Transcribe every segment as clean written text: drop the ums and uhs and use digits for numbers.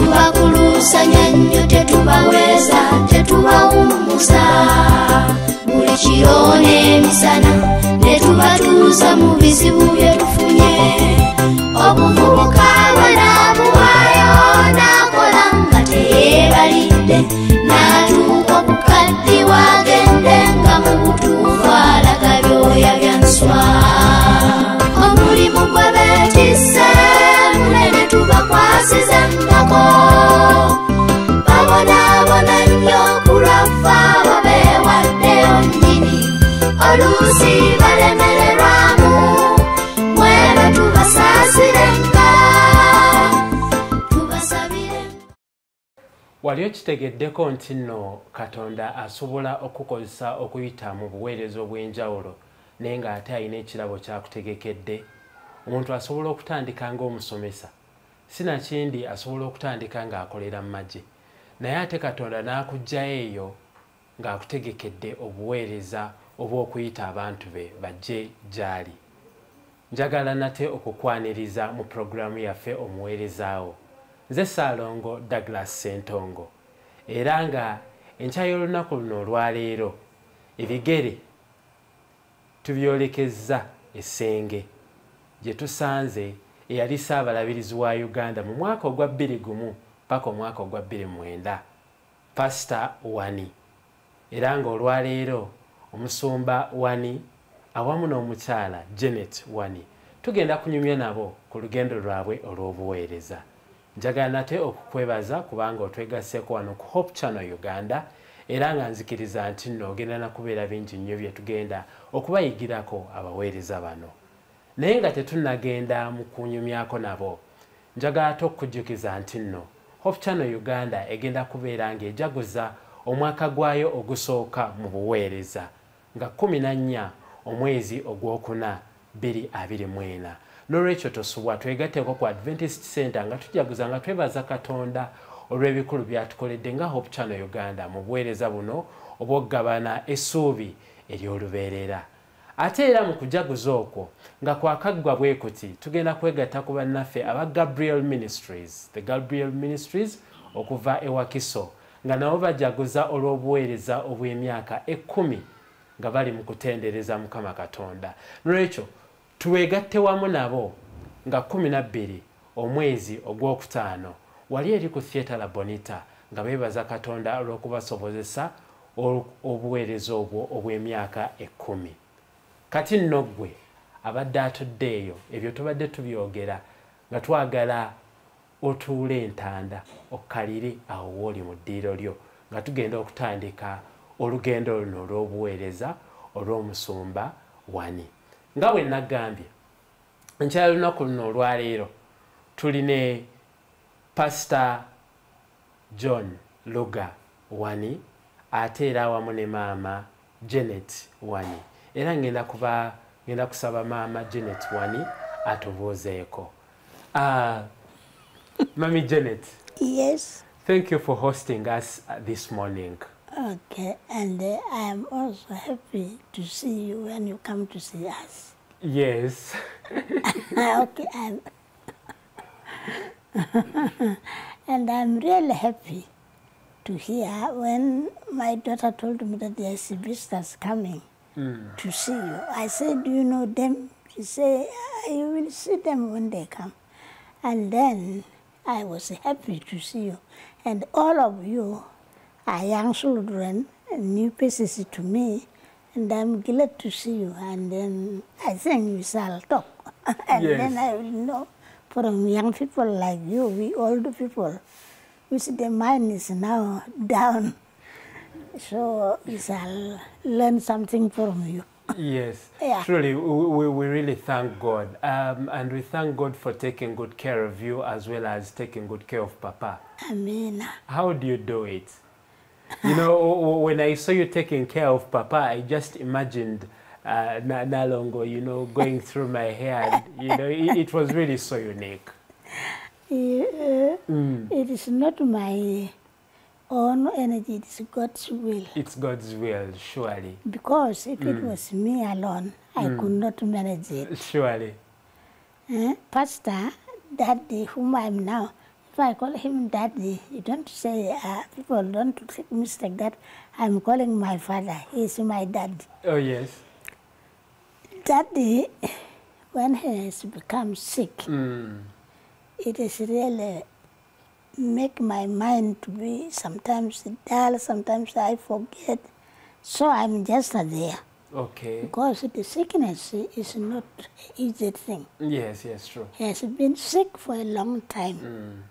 Tetubakulusanya nnyo, tetubaweza, tetubawummuza. Buli kiro n'emisana ne tubatuuza mu bizibu bye tufunye. Obuvubuka bwanaabuwaayo n'akola nga teyeebalidde, n'atuuka obukadde bwagende nga mu butuufu alaga byoya bya nswa. Omulimu gwe beetisse munene tubakwasizangako. Babonaabona nnyo kulwafa wabeewaddeyo nnyini, oluusi balemererwamu mweno tubasaasirenga, tubasabirenga. Wali okitegeddeko nti nno Katonda asobola okukozesa okuyita mu buweereza obw'enjawulo naye ng'ate alina ekirabo kyakutegekedde. Omuntu asobola okutandika ng'omusomesa, sinakindi asobola okutandika ng'akolera mu magye, naye ate Katonda n'akuggyayo eyo ng'akutegekedde obuweereza obw'okuyita abantu be bajje gy'ali. Njagala nate okukwaniriza mu pulogulaamu yaffe omuweerezaawo. Nze Salongo Douglas Ssentongo, era nga enkya y'olunaku luno olwaleero ebigere tubyolekezza Essenge gye tusanze eyali Ssaabalabirizi wa Uganda mu mwaka ogwa 2001 paka omwaka ogwa 2009, Pastor Wani. Era nga olwaleero omusumba Wani awamu n'omukyala Janet Wani tugenda kunyumya nabo ku lugendo lwabwe olw'obuweereza. Njagala nate okukwebaza kubanga otwegasseeko wano ku Hope Channel Uganda, era nga nzikiriza nti nno ogenda nakubeera bingi nnyo bye tugenda okubayigirako abaweereza bano. Naye nga tetunnagenda mu kunyumyako nabo, njagala ate okukujjukiza nti nno Hope Channel Uganda egenda kubeera ng'ejaguza omwaka gwayo ogusooka mu buweereza nga 14 omwezi ogwokuna 2024. N'olwekyo tosubwa twegatteko ku Adventist Center nga tujaguza nga twebaza Katonda olw'ebikulu byatukoledde nga Hope Channel Uganda mu buweereza buno obw'okugabana essuubi ery'olubeerera. Ate era mu kujaguza okwo nga kwakaggwa bwe kuti tugenda kwegatta ku bannaffe aba Gabriel Ministries, the Gabriel Ministries okuva e Wakiso, nga nabo bajaguza olw'obuweereza obw'emyaka 10 nga bali mu kutendereza Mukama Katonda. N'olwekyo tuwegatte wamu nabo nga 12 omwezi ogw'okutaano wali eri ku Theatre La Bonita nga beebaza Katonda olw'okubasobozesa obuweereza obwo obw'emyaka 10. Kati nno ggwe abadde atuddeeyo ebyo tubadde tubyogera nga twagala otuule entanda okkalire awo wooli mu ddiiro lyo nga tugenda okutandika olugendo luno olw'obuweereza olw'omusumba Wani. Nga bwe nagambye nkya lunaku luno olwaleero tuline Pastor John Luga Wani ate era awamu ne maama Janet Wani. Era ngenda kusaba maama Janet Wani atubuuzeeko. Mami Janet. Yes. Thank you for hosting us this morning. Okay, and I am also happy to see you when you come to see us. Yes. Okay, and I'm really happy to hear when my daughter told me that there is visitors coming to see you. I said, do you know them? She said, you will see them when they come. And then I was happy to see you. And all of you are young children, new faces to me, and I'm glad to see you. And then I think we shall talk. And yes. Then I will know from young people like you, we old people, which the mind is now down. So we shall learn something from you. Yes, Yeah. Truly, we really thank God. And we thank God for taking good care of you as well as taking good care of Papa. Amen. How do you do it? You know, when I saw you taking care of Papa, I just imagined Nalongo, you know, going through my hair. And, you know, it was really so unique. It is not my own energy, it is God's will. It's God's will, surely. Because if it was me alone, I could not manage it. Surely. Pastor, that whom I am now, if I call him daddy, you don't say, people don't take mistake that I'm calling my father. He's my dad. Oh, yes. Daddy, when he has become sick, it is really make my mind to be sometimes dull, sometimes I forget. So I'm just there. Okay. Because the sickness is not an easy thing. Yes, yes, true. He has been sick for a long time.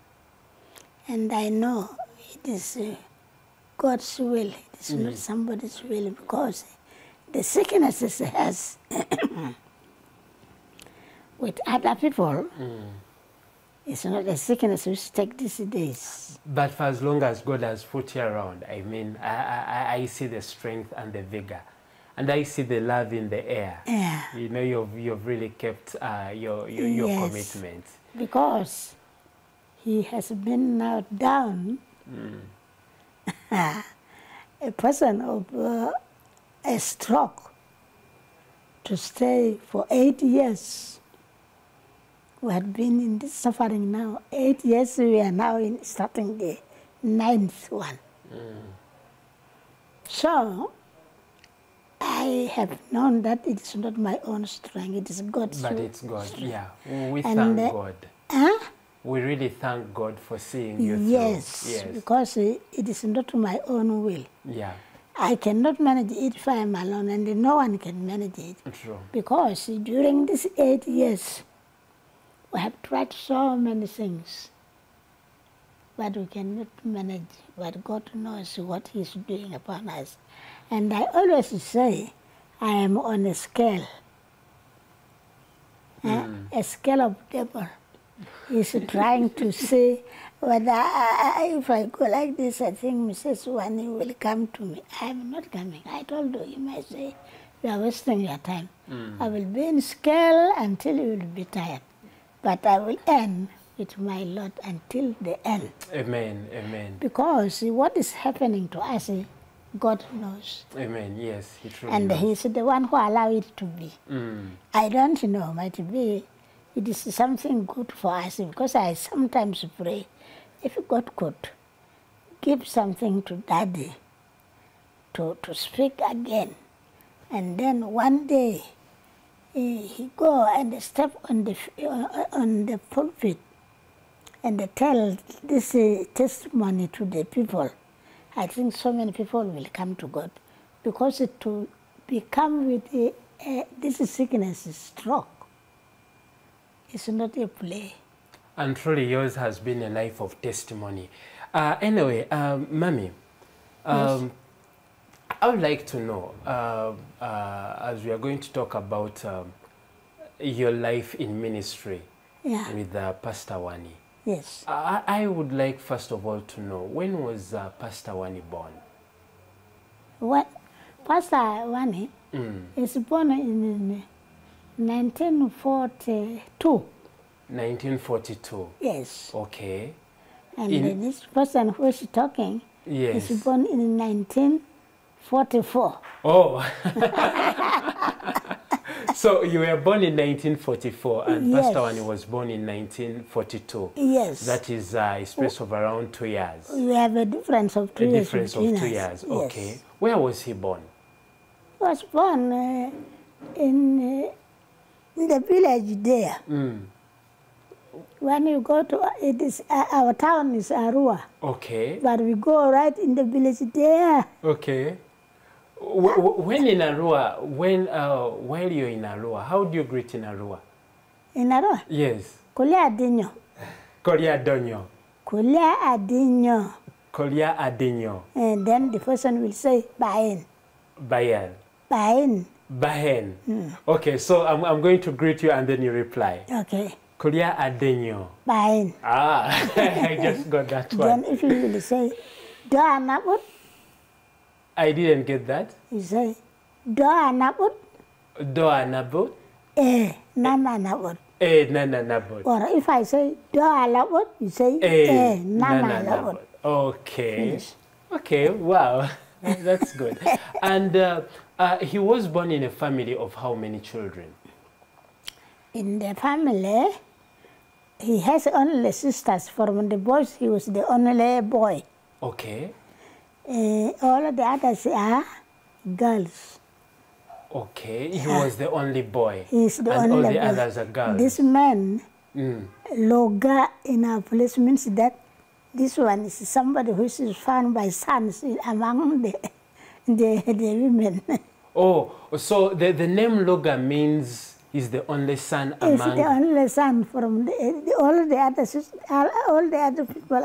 And I know it is God's will. It is not somebody's will, because the sicknesses has with other people, it's not a sickness which take these days. But for as long as God has put you around, I mean, I see the strength and the vigor. And I see the love in the air. Yeah. You know, you've really kept your commitment. Because he has been now down, a person of a stroke, to stay for 8 years. We had been in this suffering now. 8 years, we are now starting the 9th one. So, I have known that it is not my own strength, it is God's. But it's God, strength. yeah. We thank God. We really thank God for seeing you through. Yes, because it is not my own will. Yeah. I cannot manage it if I am alone, and no one can manage it. True. Because during these 8 years, we have tried so many things, but we cannot manage. But God knows what He is doing upon us. And I always say, I am on a scale, a scale of devil. He's trying to see whether if I go like this, I think Mrs. Wani will come to me. I am not coming. I told you, you might say, you are wasting your time. I will be in scale until you will be tired. But I will end with my Lord until the end. Amen, amen. Because what is happening to us, God knows. Amen, yes, He truly and knows. He's the one who allowed it to be. I don't know, might be, it is something good for us, because I sometimes pray, if God could give something to Daddy to speak again, and then one day he go and step on the pulpit and tell this testimony to the people, I think so many people will come to God, because to become with this sickness, stroke, it's not a play. And truly yours has been a life of testimony. Anyway, Mami, yes. I would like to know, as we are going to talk about your life in ministry with Pastor Wani. Yes. I would like, first of all, to know, when was Pastor Wani born? What? Pastor Wani is born in 1942. 1942? Yes. Okay. And this person who is talking is born in 1944. Oh. So you were born in 1944 and Pastor Wani was born in 1942. Yes. That is a space of around 2 years. We have a difference of 2 years. A difference of 2 years, okay. Yes. Where was he born? He was born in the village there. When you go to, it is, our town is Arua. Okay. But we go right in the village there. Okay. When in Arua, while you're in Arua, how do you greet in Arua? In Arua? Yes. Kolia Adinyo. Kolia Adinyo. Kolia Adinyo. Kolia Adinyo. And then the person will say, Bahen. Bahen. Bahen. Bahen. Okay, so I'm going to greet you and then you reply. Okay. Kolia Adinyo. Bahen. Ah, I just got that one. Then if you will say, Doa Nabut. I didn't get that. You say, Doa Nabut. Doa Nabut. Nana Nabut. Nana Nabut. Or if I say Doa Nabut, you say Nana Nabut. Okay. Finish. Okay, wow. That's good. And he was born in a family of how many children? In the family, he has only sisters. From the boys, he was the only boy. Okay. All of the others are girls. Okay, he was the only boy. He's the and only all the boy. others are girls. This man, Luga, in our place means that this one is somebody who is found by sons among the women. Oh, so the name Luga means he's the only son among... He's the only son from all the other people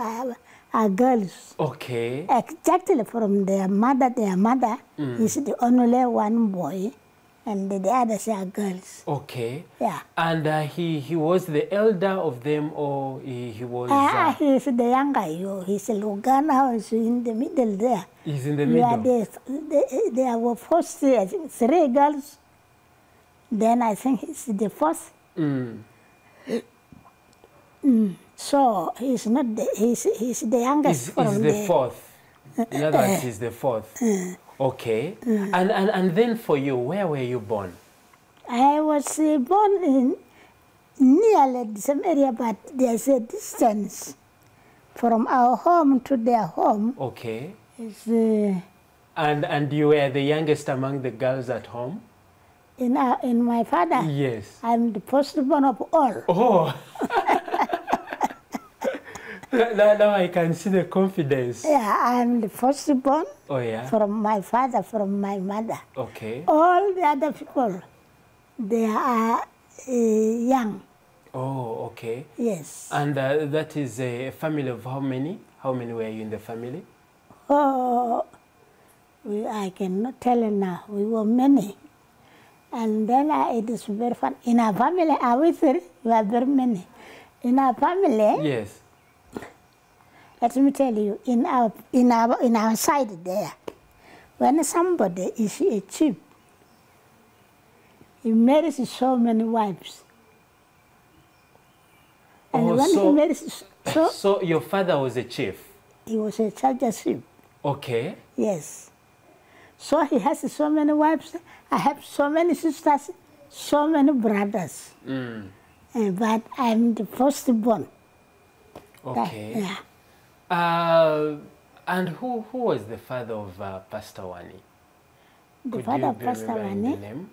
are girls. Okay. Exactly from their mother is the only one boy, and the others are girls. Okay. Yeah. And he was the elder of them, or he was... He's the younger. He's Luga now. He's in the middle there. He's in the middle. There were first, I think, 3 girls. Then I think he's the fourth. So he's not the, he's the youngest. He's the fourth. In other words, he's the fourth. Okay. And then for you, where were you born? I was born in nearly the same area, but there's a distance from our home to their home. Okay. It's, and you were the youngest among the girls at home? In my father? Yes. I'm the firstborn of all. Oh. Now I can see the confidence. Yeah, I'm the firstborn. Oh, yeah? From my father, from my mother. Okay. All the other people, they are young. Oh, okay. Yes. And that is a family of how many? How many were you in the family? Oh, I cannot tell you now. We were many. And then it is very fun. In our family, are we three? We are very many. In our family, yes. Let me tell you, in our side there, when somebody is a chief, he marries so many wives. And when he marries, so your father was a chief? He was a charger chief. Okay. Yes. So he has so many wives. I have so many sisters, so many brothers. But I'm the firstborn. Okay. Yeah. And who was the father of Pastor Wani? The father of Pastor Wani the name?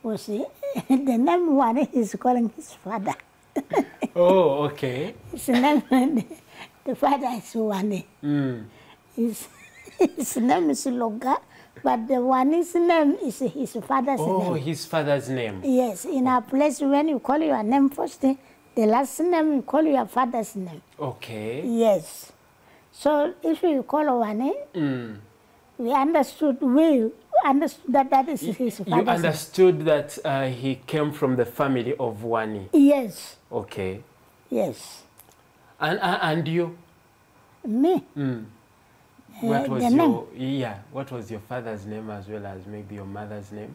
Was the name Wani is calling his father. Oh, okay. His name, the father is Wani. His name is Luga, but the Wani's name is his father's name. Oh, his father's name. Yes, in our place, when you call your name first, the last name you call your father's name. Okay. Yes. So if you call Wani, we understood that is his father's name. You understood that he came from the family of Wani. Yes. Okay. Yes. And you? Me? What was what was your father's name as well as maybe your mother's name?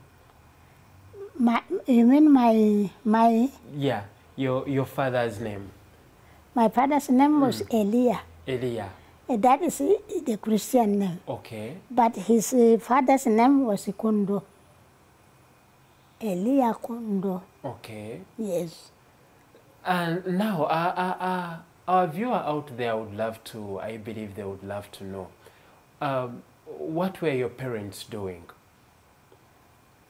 You mean my? Yeah, your father's name. My father's name was Elia. Elia. That is the Christian name. Okay. But his father's name was Kondo. Elia Kondo. Okay. Yes. And now, our viewer out there would love to, I believe they would love to know, what were your parents doing?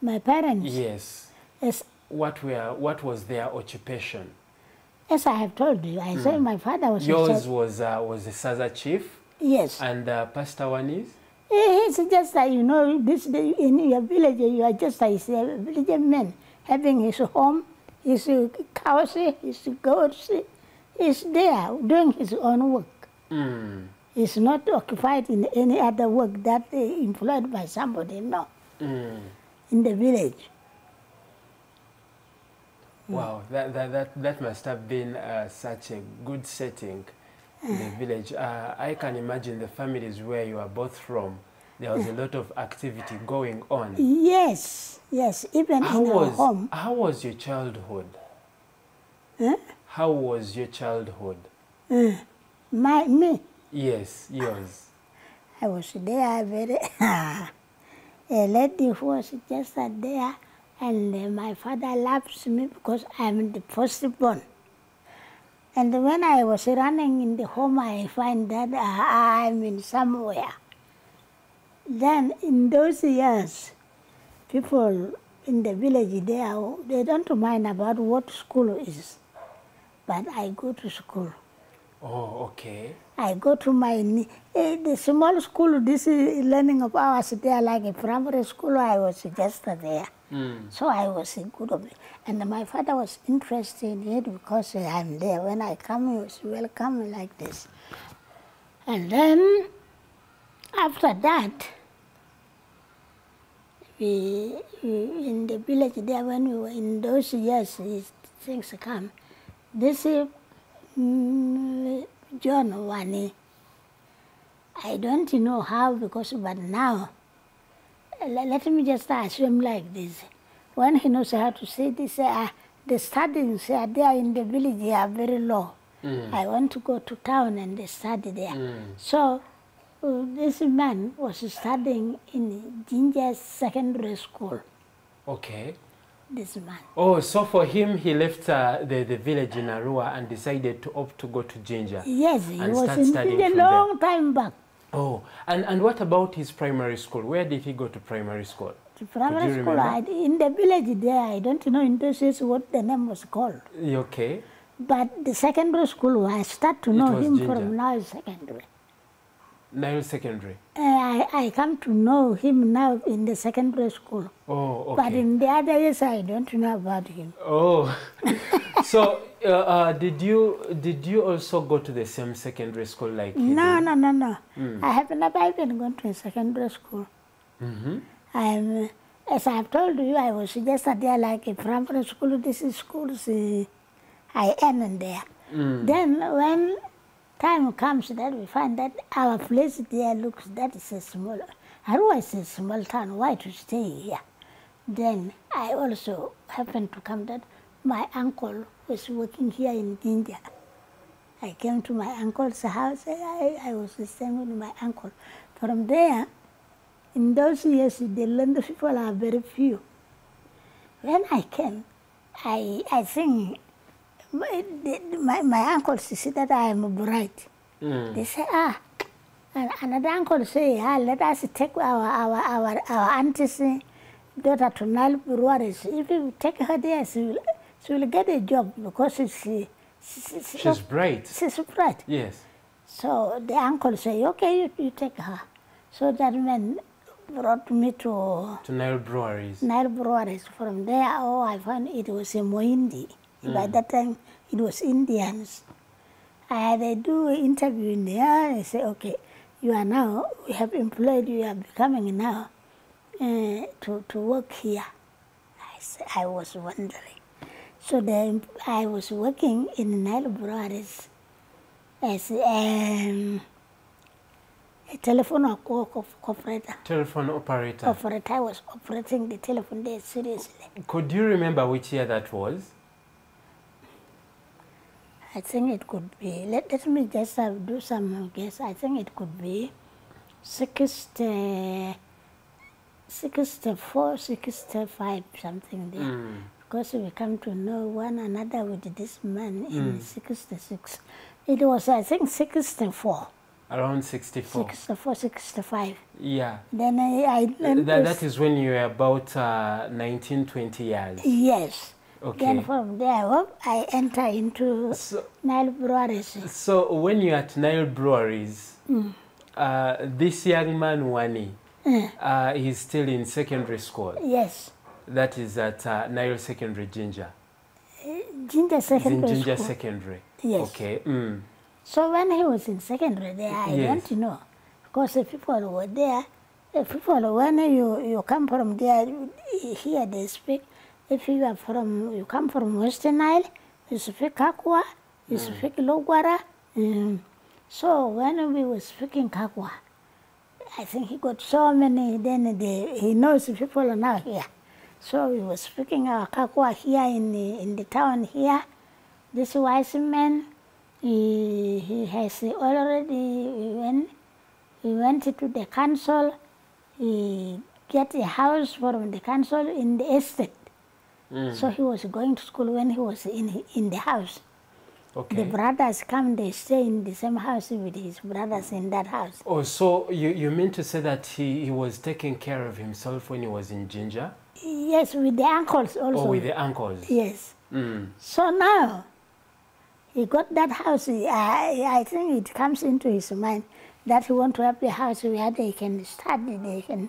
My parents? Yes. Yes. What was their occupation? As I have told you, I said my father was yours was a Saza chief? Yes. And Pastor Wani's? It's just that, you know, in your village, you are just like a village man having his home, his cows, his goats. He's there doing his own work. He's not occupied in any other work that employed by somebody, no. In the village. Wow, that must have been such a good setting in the village. I can imagine the families where you are both from, there was a lot of activity going on. Yes, yes, even in our home. How was your childhood? How was your childhood? Me? Yes, yours. I was there very... a lady who was just there, and my father loves me because I'm the firstborn. And when I was running in the home, I find that I'm in somewhere. Then in those years, people in the village, they don't mind about what school is. But I go to school. Oh, okay. I go to the small school, this learning of ours there, like a primary school, I was just there. So I was good of it. And my father was interested in it because I'm there. When I come, he was welcome like this. And then, after that, we in the village there, when we were in those years, things come. This John Wani, I don't know how, but now, let me just assume like this. When he knows how to say this, the studies there in the village are very low. I want to go to town and study there. So this man was studying in Jinja's secondary school. Okay. This man. Oh, so for him, he left the village in Arua and decided to opt to go to Jinja. Yes, he was start in studying Jinja from long time back. Oh, and what about his primary school? Where did he go to primary school? To primary school, in the village there, I don't know in those days what the name was called. Okay. But the secondary school, I start to know him from now secondary. Nile Secondary? I come to know him now in the secondary school. Oh, okay. But in the other years, I don't know about him. Oh, so did you also go to the same secondary school like him? No. I have never even gone to a secondary school. As I've told you, I was just there like a primary school. This is schools I am there. Then when time comes that we find that our place there looks, that is a small, otherwise a small town, why to stay here? Then I also happened to come that my uncle was working here in India. I came to my uncle's house, I was staying with my uncle. From there, in those years, the land people are very few. When I came, I think my uncle said that I am bright. They say, and another uncle say, let us take our auntie's daughter to Nile breweries. If we take her there, she will get a job because she's bright. She's bright. Yes. So the uncle say, okay, you take her. So that man brought me to Nile breweries. Nile breweries. From there, I found it was a Moindi. By that time, it was Indians. They do an interview in there. They say, okay, you are now, we have employed you, are becoming now to work here. I was wondering. So then I was working in Nile breweries as a telephone operator. Telephone operator. I was operating the telephone there seriously. Could you remember which year that was? I think it could be, let me just do some guess. I think it could be 64, 65, something there. Because we come to know one another with this man in 66. It was, I think, 64. Around 64. 64, 65. Yeah. Then I learned that is when you were about 19, 20 years. Yes. Okay. Then from there, I enter into Nile breweries. So when you're at Nile breweries, this young man, Wani, he's still in secondary school. Yes. That is at Nile Secondary, Jinja. Jinja Secondary Jinja School. Secondary. Yes. Okay. So when he was in secondary there, I don't know. Because the people were there, when you come from there, here they speak. If you come from Western Nile, you speak Kakwa, you speak Logwara. So when we were speaking Kakwa, I think he got so many, then he knows people are now here. So we were speaking our Kakwa here in the town here. This wise man, he has already, we went to the council, he get a house from the council in the estate. So he was going to school when he was in the house. Okay. The brothers come, they stay in the same house with his brothers in that house. Oh, so you mean to say that he was taking care of himself when he was in Jinja? Yes, with the uncles also. Oh, with the uncles? Yes. Mm. So now, he got that house. I think it comes into his mind that he want to have the house where they can study, they can...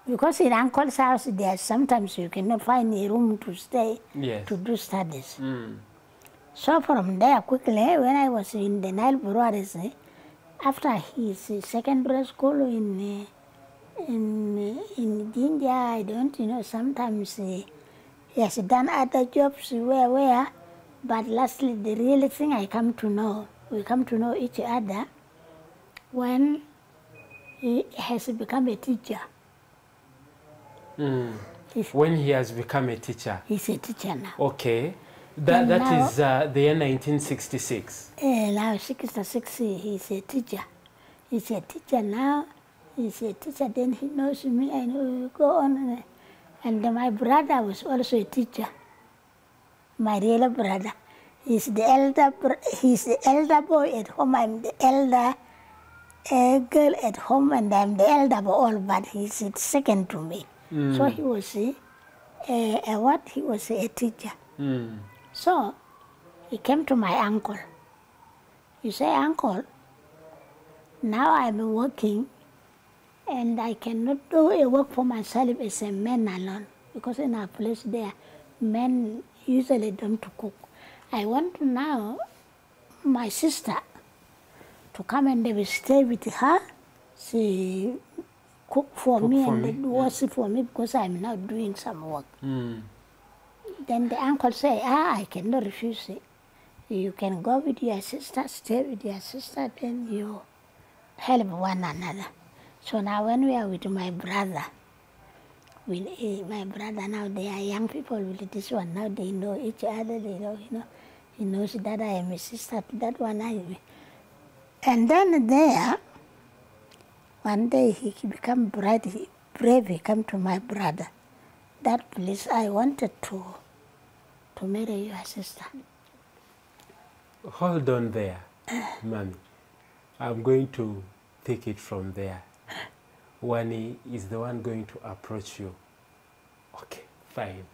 Because in uncle's house, there sometimes you cannot find a room to stay, yes, to do studies. Mm. So from there, quickly, when I was in the Nile Breweries, after his secondary school in India, I don't, sometimes he has done other jobs where, but lastly, the real thing we come to know each other when he has become a teacher. Mm. When he has become a teacher? He's a teacher now. Okay. That now, is the year 1966? Now 66, he's a teacher. He's a teacher now. He's a teacher, then he knows me, I know we go on. And my brother was also a teacher. My real brother. He's the elder boy at home. I'm the elder girl at home, and I'm the elder of all, but he's second to me. Mm. So he was he was a teacher. Mm. So he came to my uncle. He said, "Uncle, now I'm working and I cannot do a work for myself as a man alone, because in our place there, men usually don't cook. I want now my sister to come and they will stay with her. She cook for me and wash for me because I'm now doing some work." Mm. Then the uncle said, I cannot refuse it. You can go with your sister, stay with your sister, then you help one another. So now when we are with my brother, now they are young people with this one. Now they know each other, they know, he knows that I am a sister to that one. And then there, one day he became brave, he came to my brother. That place, I wanted to marry your sister. Hold on there, Mommy. I'm going to take it from there. Wani is the one going to approach you. Okay, fine.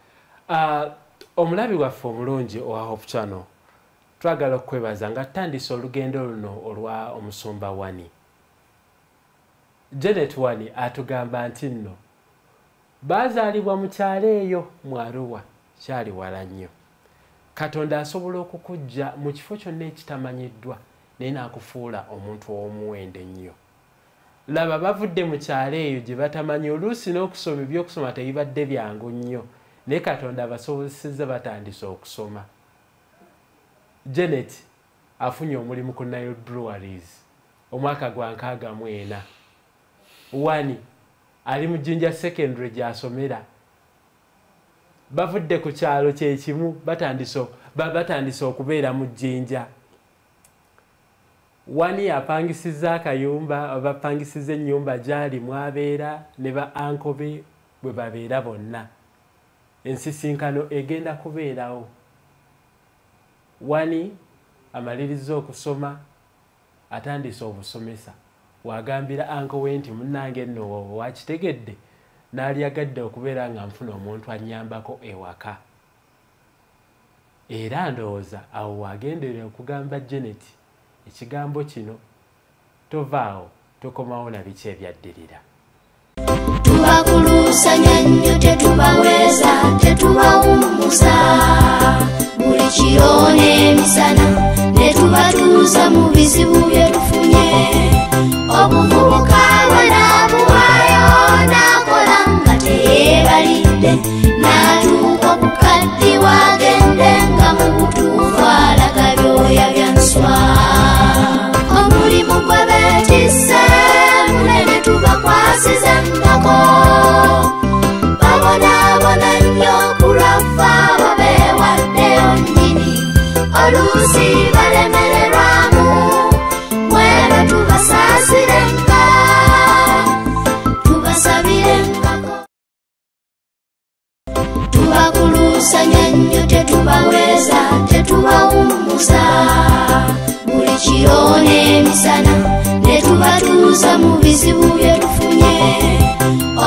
Omulabi waffe omulungi owa Hope Channel, twagala okwebaza nga tutandise olugendo luno olwa omusumba Wani. Janet Wani atugamba nti nno baazaalibwa mu kyalo eyo mu Arua, kyali wala nnyo. Katonda asobola okukujja mu kifo kyonna ekitamanyiddwa naye n'akufuula omuntu ow'omuwendo ennyo. Laba bavudde mu kyalo eyo gye batamanyi, oluusi n'okusoma ebyokusoma tebibadde byangu nnyo, naye Katonda abasobozesezza batandise okusoma. Janet afunye omulimu ku Nile Breweries omwaka gwa 64. Wani ali mu Jinja Secondary gy'asomera. Bavudde ku kyalo kyekimu batandise okubeera mu Jinja. Wani apangisizza akayumba, bapangisiza ennyumba gy'ali mwabeera ne ba anko be bwe babeera bonna. Ensisinkano egenda kubeerawo. Wani amaliriza okusoma, atandise obusomesa. Wagambira anko we nti munnange nno wakitegedde, n'alyagadde okubeera nga nfuna omuntu annyambako ewaka. Era ndowooza awo wagenderera okugamba Janet ekigambo kino, tovaawo tokomawo na biki ebyaddirira. Tubakulusanya nnyo, tetubaweza, tetubawummuza, buli kiro n'emisana ne tubatuuza mu bizibu bye tufunye. Obuvubuka bw'anaabuwaayo n'akola nga teyeebalidde, n'atuuka okukaddiwa agende nga mu butuufu alaga byoya bya nswa. Omulimu gwe beetisse munene tubakwasiza embako, babonaabona nnyo kulwafa babeewaddeyo nnyini, oluusi balemererwamu mu bizibu bye tufunye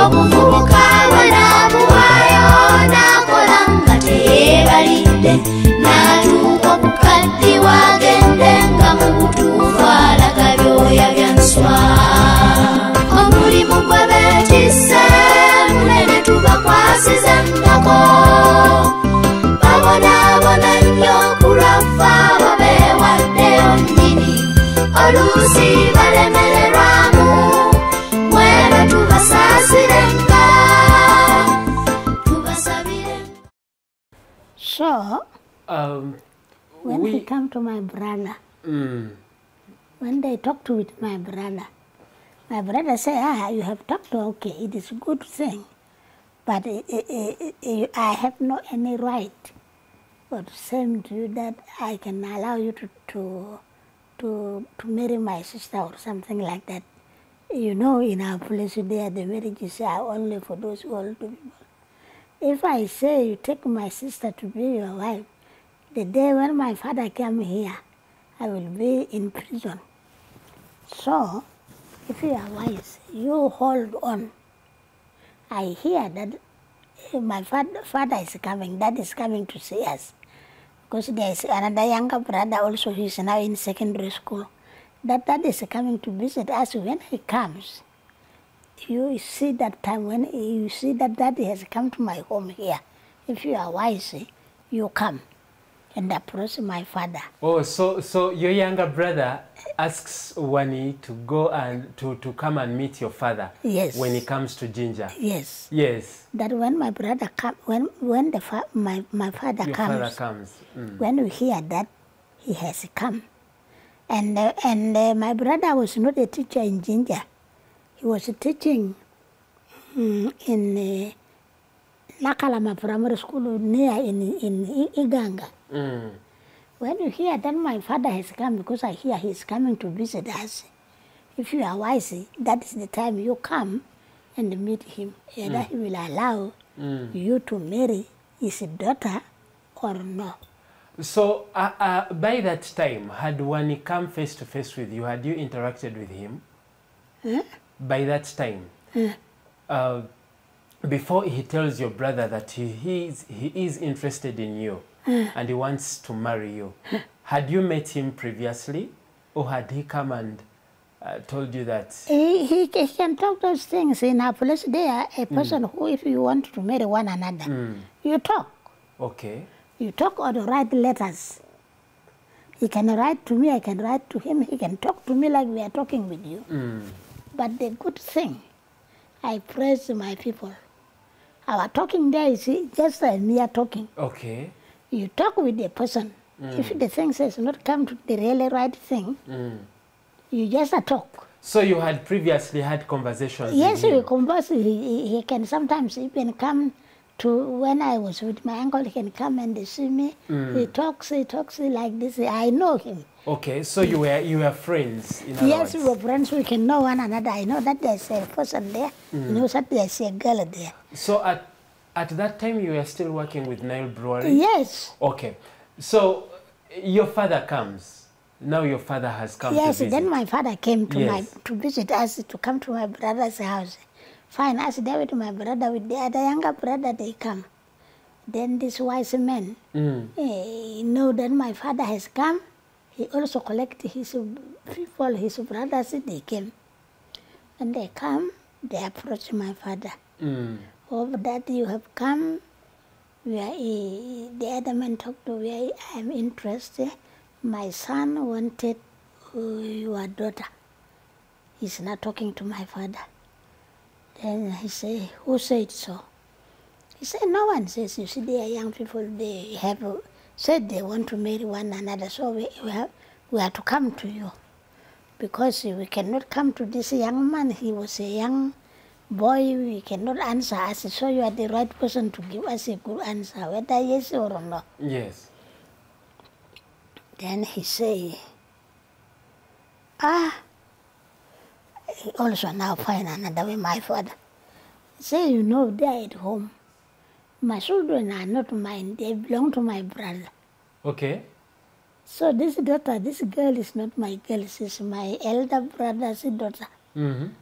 obuvubuka bwenaabuwaayo n'akola nga teyeebalidde n'atuuka obukadde wagende nga mu butuufu alaga byoya bya nswa omulimu gwe beetisse munene tubakwasize nnako babonaabona nnyo kulwafa wabeewaddeyo nnyini oluusi balemererwamu mweno tubasaasirenga tubasabire. So when he come to my brother, when they talked with my brother say, you have talked, okay, it is a good thing, but I have no any right or to say to you that I can allow you to marry my sister or something like that. You know, in our place there, the marriages are only for those old people. If I say you take my sister to be your wife, the day when my father came here, I will be in prison. So, if you are wise, you hold on. I hear that my father is coming, Dad is coming to see us. Because there is another younger brother also, he is now in secondary school. That is coming to visit us. When he comes, you see that time when you see that Daddy has come to my home here. If you are wise, you come and approach my father. Oh, so your younger brother asks Wani to go and to come and meet your father. Yes. When he comes to Jinja. Yes. Yes. That when my brother comes, when my father your comes. Father comes. When we hear that he has come, and my brother was not a teacher in Jinja. He was teaching in Nakalama Primary School near in Iganga. When you hear that my father has come, because I hear he is coming to visit us, if you are wise, that is the time you come and meet him. Either he will allow you to marry his daughter or no. So by that time, had Wani come face to face with you, had you interacted with him? By that time, before he tells your brother that he is interested in you and he wants to marry you, had you met him previously, or had he come and told you that? He can talk those things in our place. They are a person who, if you want to marry one another, you talk. Okay. You talk or write letters. He can write to me, I can write to him, he can talk to me like we are talking with you. But the good thing, I praise my people. Our talking there is just a mere talking. Okay. You talk with the person. If the thing says not come to the really right thing, you just talk. So you had previously had conversations yes, with him? we converse. He can sometimes even come to, when I was with my uncle, he can come and see me. He talks like this. I know him. Okay, so you were friends, in other Yes, words. we were friends. We can know one another. I know that there's a person there. You know that there's a girl there. So at that time, you were still working with Nile Brewery? Yes. Okay. So your father comes. Now your father has come to visit. Yes, then my father came to to visit us, to come to my brother's house. Fine, as there with my brother, with the other younger brother, they come. Then this wise man, know that my father has come. He also collected his people, his brothers, they came. When they come, they approach my father. Over that you have come, the other man talked to where I am interested. My son wanted your daughter. He's not talking to my father. Then he said, who said so? He said, no one says. You see, they are young people, they have said they want to marry one another, so we have to come to you. Because we cannot come to this young man, he was a young boy, we cannot answer us, so you are the right person to give us a good answer, whether yes or no. Yes. Then he say, he also now find another way, my father. He say, you know, they are at home. My children are not mine, they belong to my brother. Okay. So this daughter, this girl is not my girl, she's my elder brother's daughter.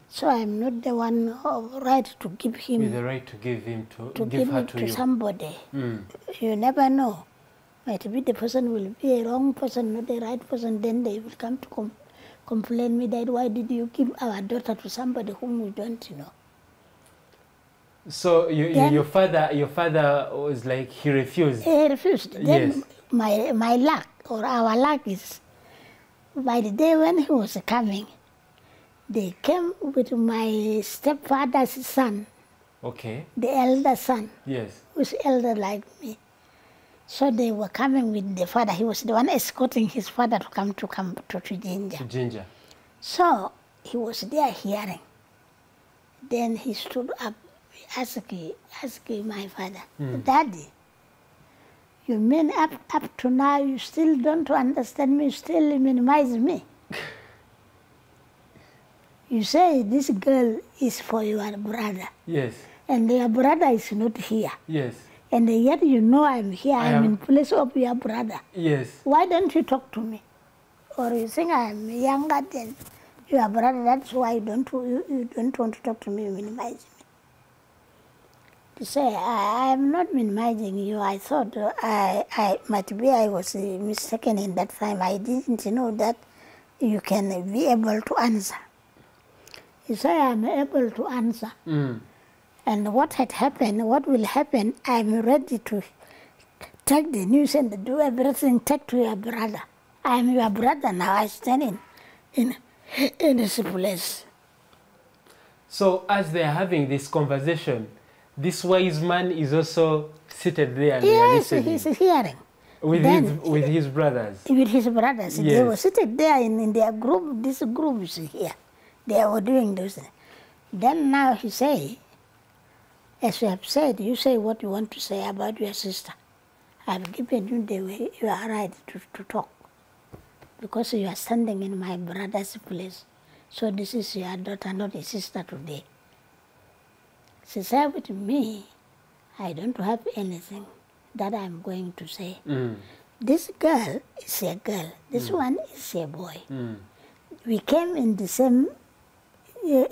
So I'm not the one right to give him. With the right to give him to give her it to to you. somebody. You never know. Might be the person will be a wrong person, not the right person. Then they will come to complain me that why did you give our daughter to somebody whom we don't know. So your father was like, he refused. He refused. Then my luck or our luck is, by the day when he was coming, they came with my stepfather's son. Okay. The elder son. Yes. Who's elder like me. So they were coming with the father. He was the one escorting his father to come to Ginger. To Ginger. So he was there hearing. Then he stood up, asking my father, Daddy, you mean up to now you still don't understand me, you still minimize me? You say this girl is for your brother. Yes. And your brother is not here. Yes. And yet you know I'm here, I'm in place of your brother. Yes. Why don't you talk to me? Or you think I'm younger than your brother, that's why you don't want to talk to me, minimize me. To say, I'm not minimizing you. I thought I might be I was mistaken in that time. I didn't know that you can be able to answer. You say I'm able to answer. And what had happened, what will happen, I'm ready to take the news and do everything, take to your brother. I'm your brother now, I stand in this place. So as they're having this conversation, this wise man is also seated there and listening. Yes, he's hearing. With his brothers? With his brothers. Yes. They were seated there in their group, this group is here. They were doing those things. Then now he say, as you have said, you say what you want to say about your sister. I've given you the way you are right to talk. Because you are standing in my brother's place. So this is your daughter, not a sister today. She said with me, I don't have anything that I'm going to say. This girl is a girl. This one is a boy. We came in the same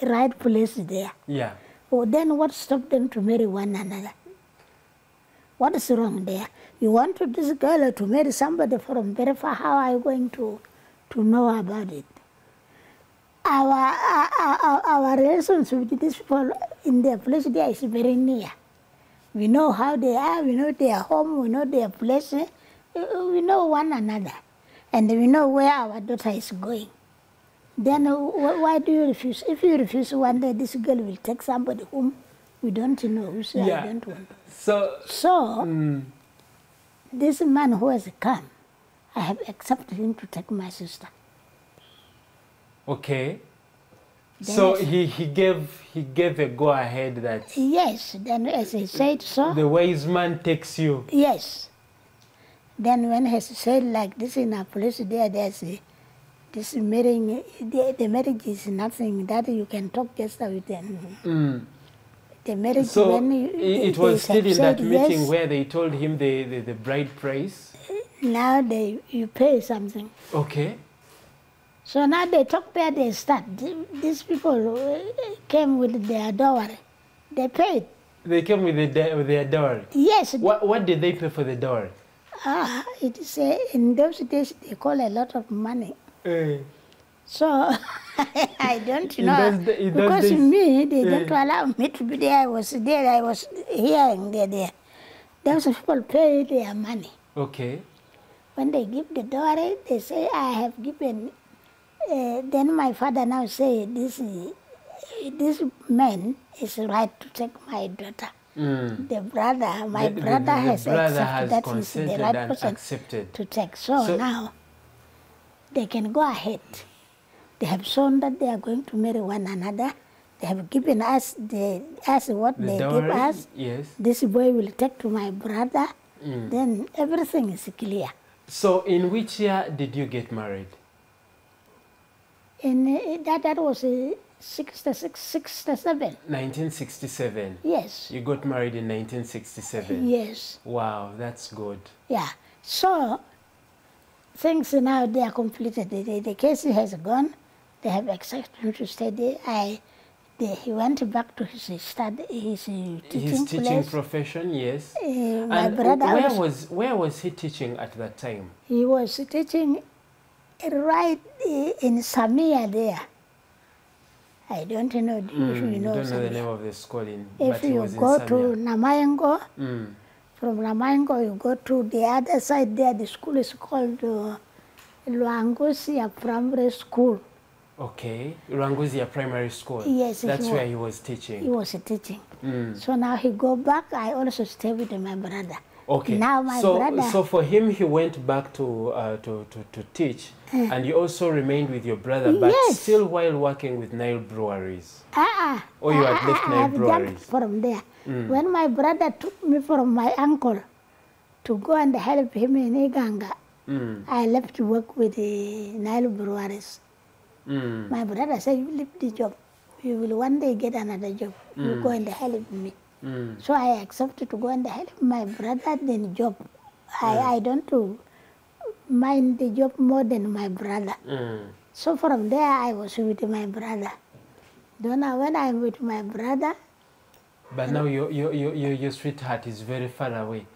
right place there. Yeah. Oh, then what stopped them to marry one another? What is wrong there? You want this girl to marry somebody from very far, how are you going to know about it? Our relations with these people in their place there is very near. We know how they are, we know their home, we know their place, we know one another. And we know where our daughter is going. Then why do you refuse? If you refuse one day, this girl will take somebody whom we don't know, who say I don't want. So this man who has come, I have accepted him to take my sister. Okay. Then so he gave a go ahead that. Yes. Then as he said so. The wise man takes you. Yes. Then when he said like this in a place there's this marrying, the marriage is nothing that you can talk just with them. The marriage. So when it was still in that meeting where they told him the bride price. Now you pay something. Okay. So now they talk there, they start. These people came with their dowry. They paid. They came with their dowry? Yes. What did they pay for the dowry? It is in those days they call a lot of money. So I don't know. Because me, they don't allow me to be there. I was there, I was hearing there. Those people pay their money. Okay. When they give the dowry, they say, I have given. Then my father now say, this man is right to take my daughter. The brother, my brother has accepted that he's the right person to take. So now they can go ahead. They have shown that they are going to marry one another. They have given us what they give us. Yes. This boy will take to my brother. Then everything is clear. So in which year did you get married? That was 66, 67. 1967? Yes. You got married in 1967? Yes. Wow, that's good. Yeah. So, things now, they are completed. The case has gone. they have accepted him to study. He went back to his teaching profession, yes. My brother where was he teaching at that time? He was teaching right in Samia there. I don't know if you know. Don't know the name of the school if you go to Namayengo, from Namayengo you go to the other side there. The school is called Luanguzia Primary School. Okay, Luanguzia Primary School. Yes, that's where he was teaching. He was teaching. So now he go back. I also stay with my brother. Okay. Now my brother. So for him, he went back to teach, and you also remained with your brother, but still while working with Nile Breweries. Or you had left Nile Breweries. Jumped from there. When my brother took me from my uncle to go and help him in Iganga, I left to work with the Nile Breweries. My brother said, "You leave the job. You will one day get another job. You go and help me." So I accepted to go and help my brother in the job. I don't mind the job more than my brother. So from there I was with my brother. Then when I'm with my brother. But now your sweetheart is very far away.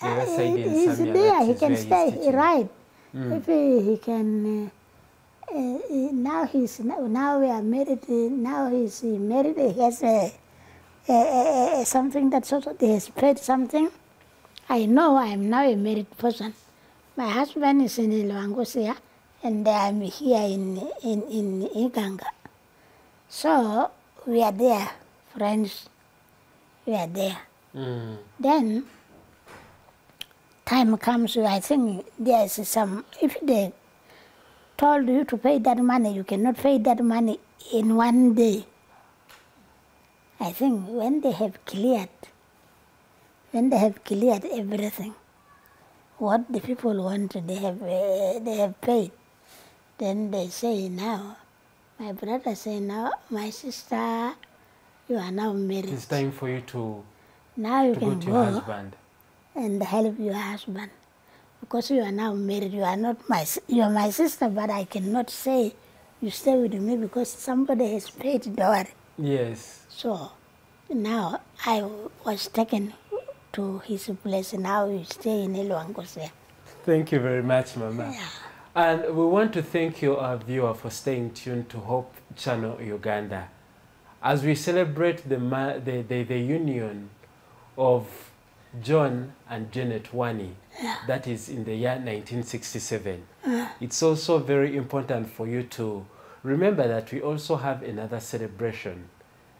The other side in he's Zambia, there. He can stay right. If he can. Now we are married. Now he's married. He has something that sort of, he has paid something. I know I am now a married person. My husband is in Luangosia, and I am here in Iganga. So we are there, friends. We are there. Then time comes. I think there is some. If they told you to pay that money, you cannot pay that money in one day. I think when they have cleared everything, what the people want, they have paid. Then they say now, my brother say now, my sister, you are now married. It's time for you to now you can go to go your husband and help your husband, because you are now married. You are not you are my sister, but I cannot say you stay with me because somebody has paid dowry. Yes. So now I was taken to his place. Now we stay in Luanguzia. Thank you very much, Mama. Yeah. And we want to thank you, our viewer, for staying tuned to Hope Channel Uganda. As we celebrate the union of John and Janet Wani, that is in the year 1967, it's also very important for you to remember that we also have another celebration.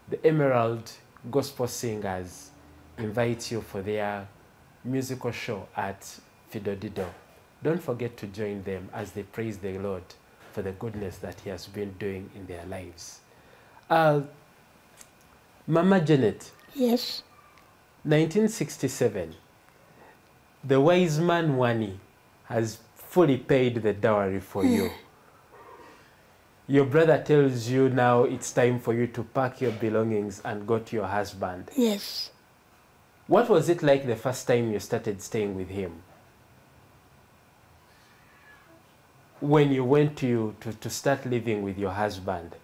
The Emerald Gospel Singers invite you for their musical show at Fidodido. Don't forget to join them as they praise the Lord for the goodness that he has been doing in their lives. Mama Janet. Yes. 1967. The wise man Wani has fully paid the dowry for you. Your brother tells you now it's time for you to pack your belongings and go to your husband. Yes. What was it like the first time you started staying with him? When you went to start living with your husband,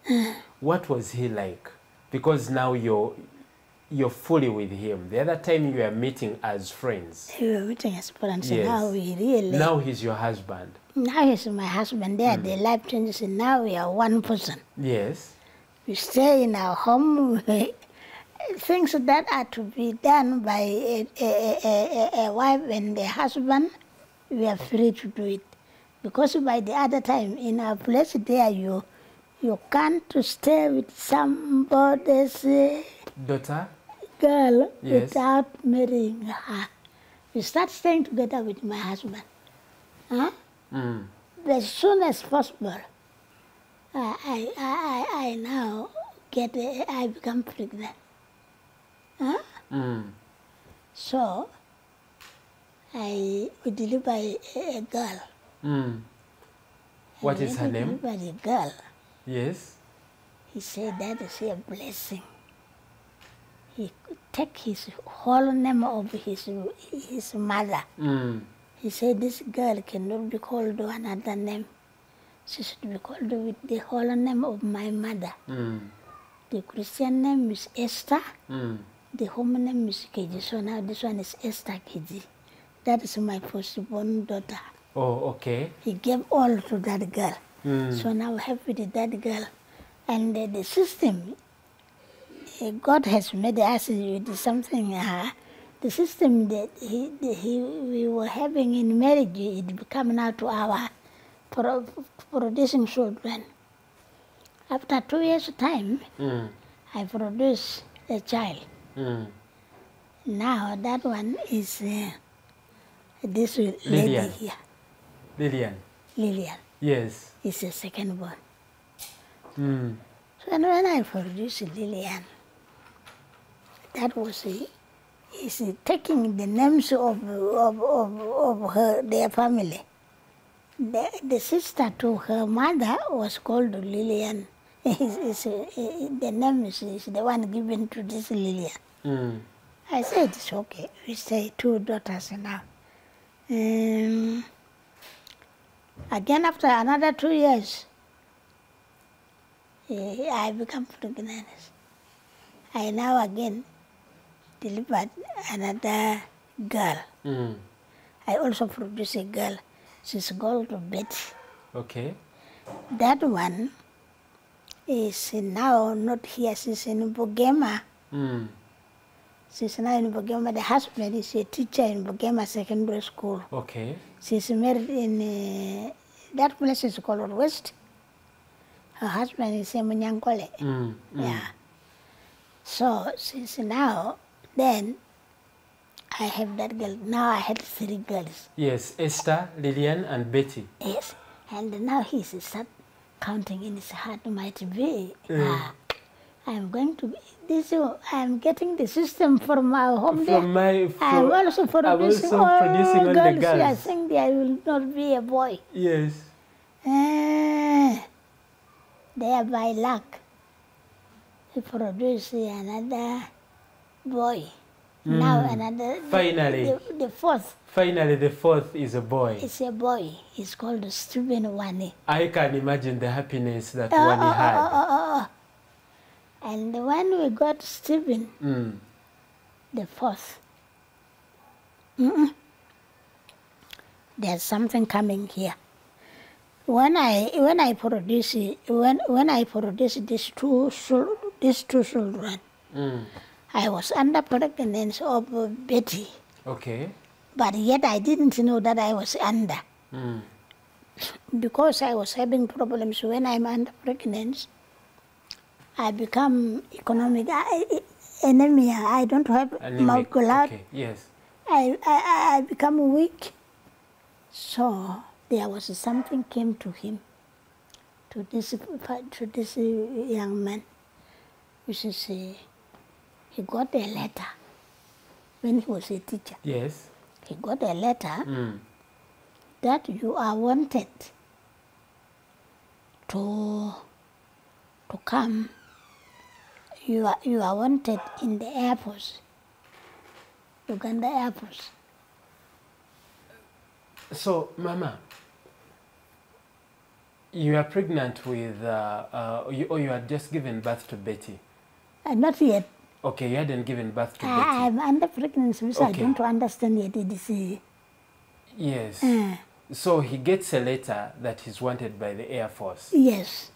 what was he like? Because now you're fully with him. The other time you were meeting as friends. We were meeting as friends. Yes. Now we really. Now he's your husband. Now he's my husband. There, the life changes, and now we are one person. Yes. We stay in our home. Things that are to be done by a wife and a husband, we are free to do it. Because by the other time, in our place there, you can't stay with somebody's daughter, girl, without marrying her. We start staying together with my husband. As soon as possible, I now I become pregnant. So we deliver a girl. What is her name? Delivered a girl. Yes. He said that is a blessing. He take his whole name of his mother. He said this girl cannot be called another name. She should be called with the whole name of my mother. Mm. The Christian name is Esther. Mm. The home name is Keji. So now this one is Esther Keji. That is my firstborn daughter. Oh, okay. He gave all to that girl. Mm. So now I have with that girl. And the system, God has made us with something. The system that we were having in marriage, it become now to our producing children. After 2 years' time, I produce a child. Mm. Now that one is this lady here. Lillian. Yes. Is a second born. Mm. So when I produced Lillian, that was is taking the names of their family. The sister to her mother was called Lillian. The name is the one given to this Lillian. Mm. I said it's okay. We say 2 daughters now. Again, after another 2 years, I become pregnant. I now again delivered another girl. Mm. I also produce a girl. She's called Betty. Okay. That one is now not here. She's in Bugema. Mm. She's now in Bugema. The husband is a teacher in Bugema Secondary School. Okay. She's married in that place is called West. Her husband is Annyonnyola. Mm. Yeah. So since now, then I have that girl. Now I had 3 girls. Yes, Esther, Lillian, and Betty. Yes. And now he start counting in his heart, might be. I'm going to be this. I'm getting the system from our home there. I'm also producing all the girls. Yeah, I think there will not be a boy. Yes. There by luck, he produced another boy. Now another. Finally. The 4th. Finally, the 4th is a boy. It's a boy. He's called Stephen Wani. I can imagine the happiness that Wani had. And when we got Stephen, the 4th, there's something coming here. When I produce these two children, I was under pregnancy of Betty. Okay. But yet I didn't know that I was under. Because I was having problems when I'm under pregnancy. I become economic anemia. I don't have Mukyala. Okay. Yes. I become weak. So there was something came to him, to this young man, which is he got a letter when he was a teacher. Yes. He got a letter that you are wanted to come. You are wanted in the Air Force, Uganda Air Force. So, Mama, you are pregnant with, or you had just given birth to Betty? Not yet. Okay, you hadn't given birth to Betty. I'm under pregnancy, so I don't understand yet. It is. Yes. So he gets a letter that he's wanted by the Air Force. Yes.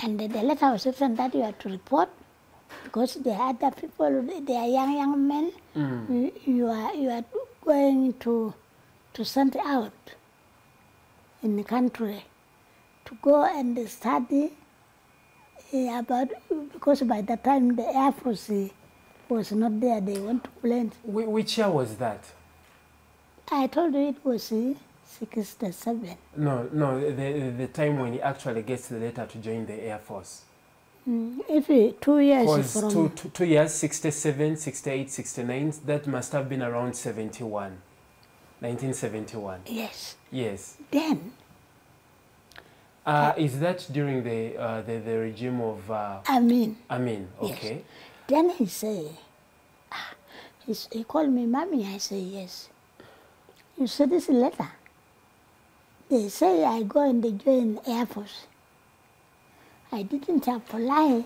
And the letter was written that you have to report because there are other people, they are young men. You are going to send out in the country to go and study about, because by the time the Air Force was not there, they want to plant. Which year was that? I told you it was 67. No, the time when he actually gets the letter to join the Air Force. If 2 years from... 2 years, 67, 68, 69, that must have been around 71. 1971. Yes. Yes. Then... is that during the regime of... Amin. Amin, okay. Yes. Then he say, he called me, Mommy. I say, yes. You see this letter? they say I go and they join Air Force. I didn't apply.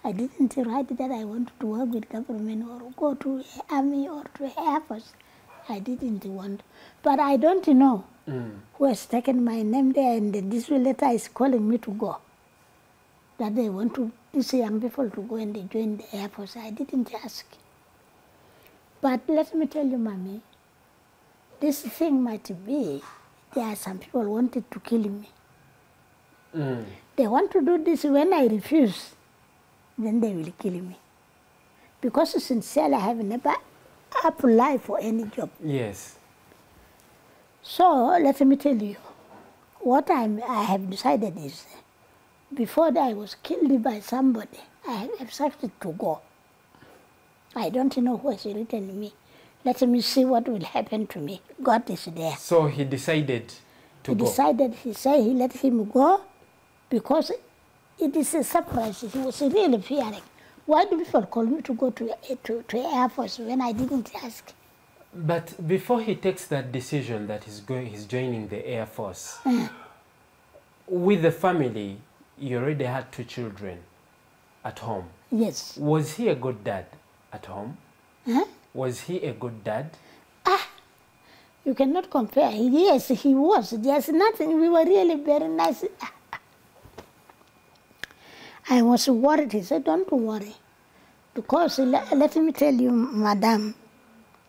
I didn't write that I wanted to work with government or go to Army or to Air Force. I didn't want. But I don't know who has taken my name there, and this letter is calling me to go. That they want to, these young people to go and they join the Air Force. I didn't ask. But let me tell you, Mommy, this thing might be, there are some people wanted to kill me. They want to do this. When I refuse, then they will kill me. Because sincerely, I have never applied for any job. Yes. So let me tell you, what I have decided is, before I was killed by somebody, I have accepted to go. I don't know who has written me. Let me see what will happen to me. God is there. So he decided to go? He said he let him go because it is a surprise. He was really fearing. Why do people call me to go to Air Force when I didn't ask? But before he takes that decision that he's joining the Air Force, with the family, you already had 2 children at home. Yes. Was he a good dad at home? Was he a good dad? You cannot compare. Yes, he was. There's nothing. We were really very nice. I was worried. He said, don't worry. Because let me tell you, Madam,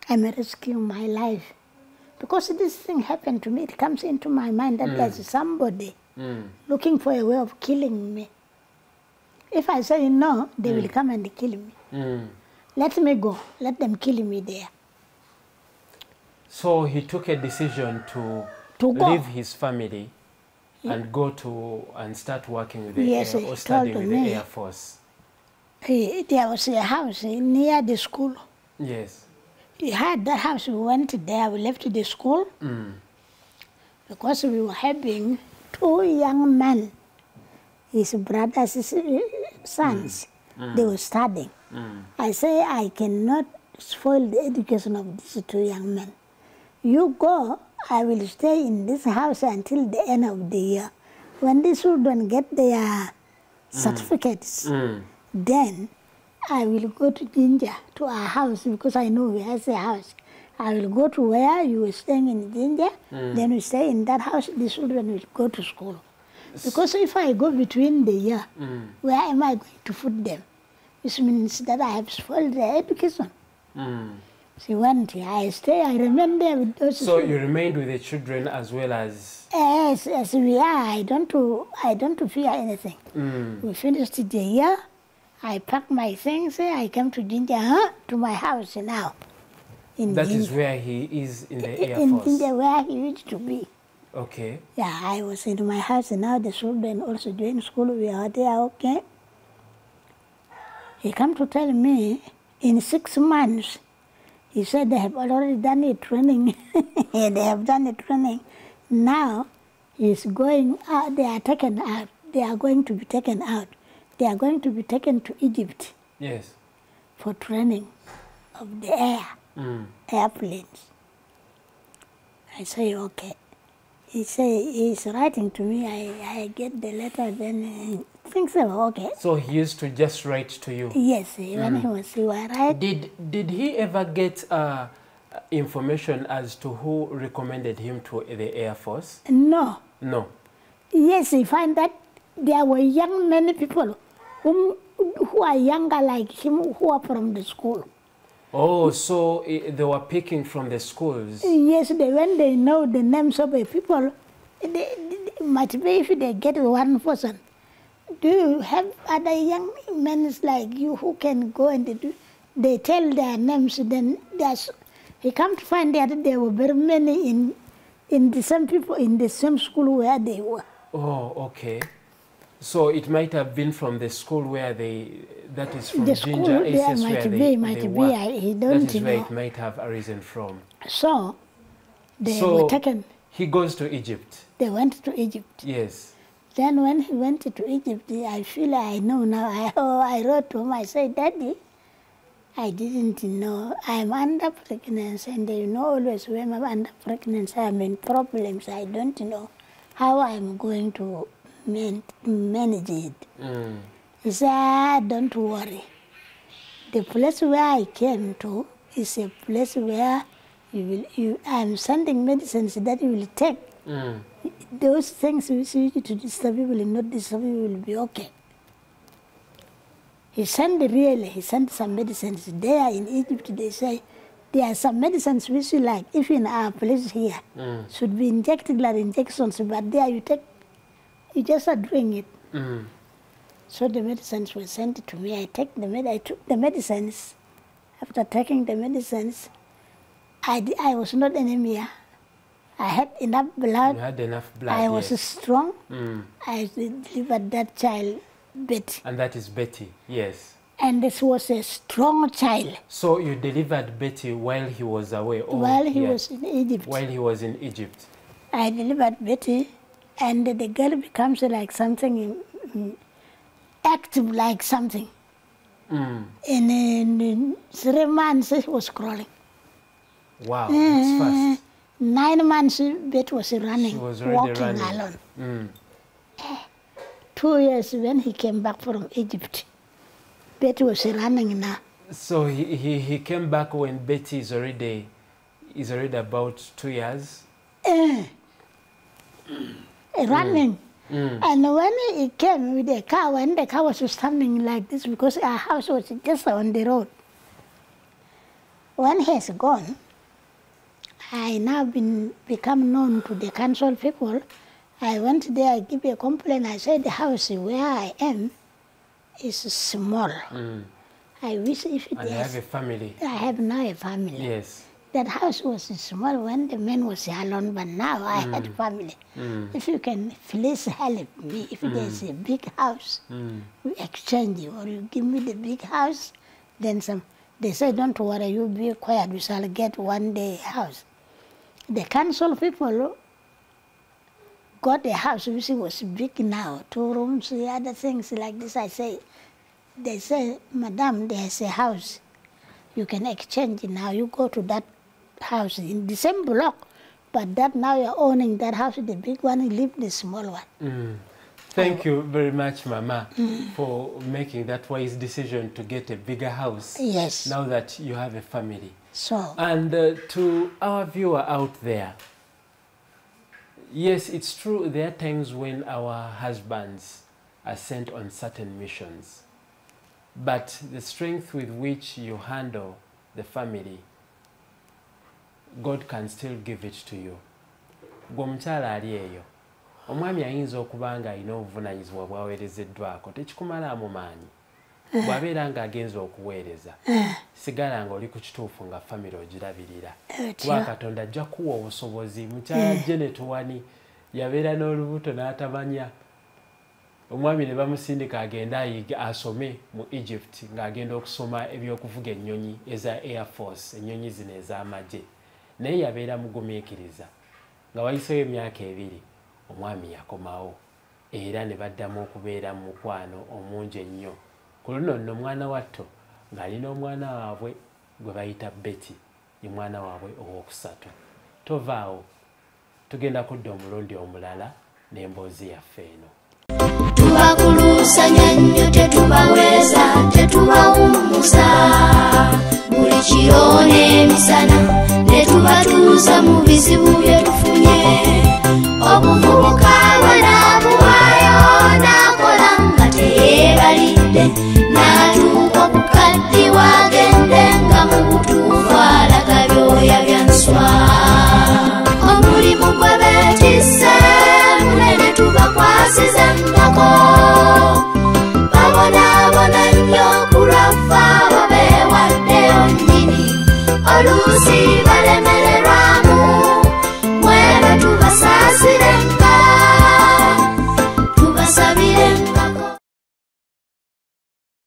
I'm rescuing my life. Because this thing happened to me, it comes into my mind that there's somebody looking for a way of killing me. If I say no, they will come and kill me. Let me go. Let them kill me there. So he took a decision to leave his family and go to and start working with the Air, or studying with the Air Force. There was a house near the school. Yes. He had that house. We went there. We left the school because we were having 2 young men, his brothers, his sons. They were studying. I say, I cannot spoil the education of these 2 young men. You go, I will stay in this house until the end of the year. When these children get their certificates, then I will go to Jinja, to our house, because I know he has a house. I will go to where you were staying in Jinja, then we stay in that house, the children will go to school. Because if I go between the year, where am I going to put them? Which means that I have spoiled their education. She went here, I stay, I remain there with those So children. you remained with the children as well as... Yes, as we are, I don't fear anything. We finished the year, I packed my things, I came to Jinja, to my house now. That is where he is in the Air Force? In Jinja, where he used to be. Okay. Yeah, I was in my house, and now the children also joined school, we are there, okay. He came to tell me, in 6 months, he said they have already done a training. They have done a training. Now, he's going out, they are taken out. They are going to be taken out. They are going to be taken to Egypt. Yes. For training of the airplanes. I say, okay. He say, he's writing to me, I get the letter, then things are okay. So he used to just write to you? Yes, when he was right. Did he ever get information as to who recommended him to the Air Force? No. No. Yes, he find that there were many people who are younger like him, who are from the school. Oh, so they were picking from the schools? Yes, when they know the names of the people, they might be if they get 1 person. Do you have other young men like you who can go and they tell their names, then he come to find that there were very many in the same people in the same school where they were. Oh, okay. So it might have been from the school where that is from the school Ginger there Aces might where be, they might work. He don't That is know. where it might have arisen from. So they were taken. He goes to Egypt. They went to Egypt. Yes. Then when he went to Egypt, I feel I know now. I wrote to him, I said, Daddy, I didn't know I'm under pregnancy, and you know always when I'm under pregnancy I'm in problems. I don't know how I'm going to manage it. He said, don't worry. The place where I came to is a place where I'm sending medicines that you will take. Those things which you to disturb you will not disturb you, will be okay. He sent some medicines. There in Egypt, they say there are some medicines which you like, if in our place here, should be injected like injections, but there you you just are doing it. So the medicines were sent to me. I took the medicines. After taking the medicines, I was not anemia. I had enough blood. You had enough blood. I was strong. I delivered that child, Betty. And that is Betty, yes. And this was a strong child. So you delivered Betty while he was away? While he was in Egypt. While he was in Egypt. I delivered Betty, and the girl becomes like something active, like something. In 3 months, she was crawling. Wow, that's fast. 9 months, Betty was running, she was walking alone. 2 years when he came back from Egypt, Betty was running now. So he came back when Betty is already about 2 years? Running. And when he came with the car, when the car was standing like this, because our house was just on the road. When he's gone, I now become known to the council people. I went there, I give a complaint. I said the house where I am is small. I wish if it and you have a family. I have now a family. Yes. That house was small when the man was alone, but now I had family. If you can please help me, if there's a big house, we exchange you, or you give me the big house, then some. They say, don't worry, you be quiet, we shall get one day house. The council people got a house which was big now, 2 rooms, the other things like this. They say, Madam, there's a house. You can exchange it now. You go to that house in the same block, but that now you're owning that house, the big one, you leave the small one. Thank you very much, Mama, for making that wise decision to get a bigger house. Yes. Now that you have a family. So. And to our viewer out there, yes, it's true, there are times when our husbands are sent on certain missions. But the strength with which you handle the family, God can still give it to you. Gw'omukyala ali eyo, omwami ayinza okuba nga alina obuvunaanyizibwa bw'aweerezeddwako, tekikumalamu maanyi. Bw'abeera ng'agenza okuweereza, sigala ng'oli ku kituufu nga family ogirabirira. Kuba Katonda ajja kuwa obusobozi. Mukyala Janet Wani yabeera n'olubuto n'atamanya. Omwami ne bamusindika agenda asome mu Egypt, ng'agenda okusoma ebyokuvuga ennyonyi eza Air Force, ennyonyi zino ez'amagye. Naye yabeera mugumiikiriza. Nga wayiseeyo emyaka 2, omwami yakomawo. Era ne baddamu okubeera mu mukwano omungi ennyo. Ku luno nno mwana watto ng'alina omwana waabwe gwe bayita Betty, ye mwana waabwe ow'okusatu. Tovaawo, tugenda kudda omulundi omulala n'emboozi yaffe eno. Tubakulusanya nnyo, tetubaweza, tetubawummuza. Buli kiro n'emisana ne tubatuuza mu bizibu bye tufunye. Obuvubuka bwanaabuwaayo n'akola nga teyeebalidde, n'atuuka obukadde bwagende nga mu butuufu alaga byoya bya nswa. Omulimu gwe beetisse munene tubakwasiza mpako. Babonaabona nnyo ku lwaffe abo beewaddeyo nnyini oluusi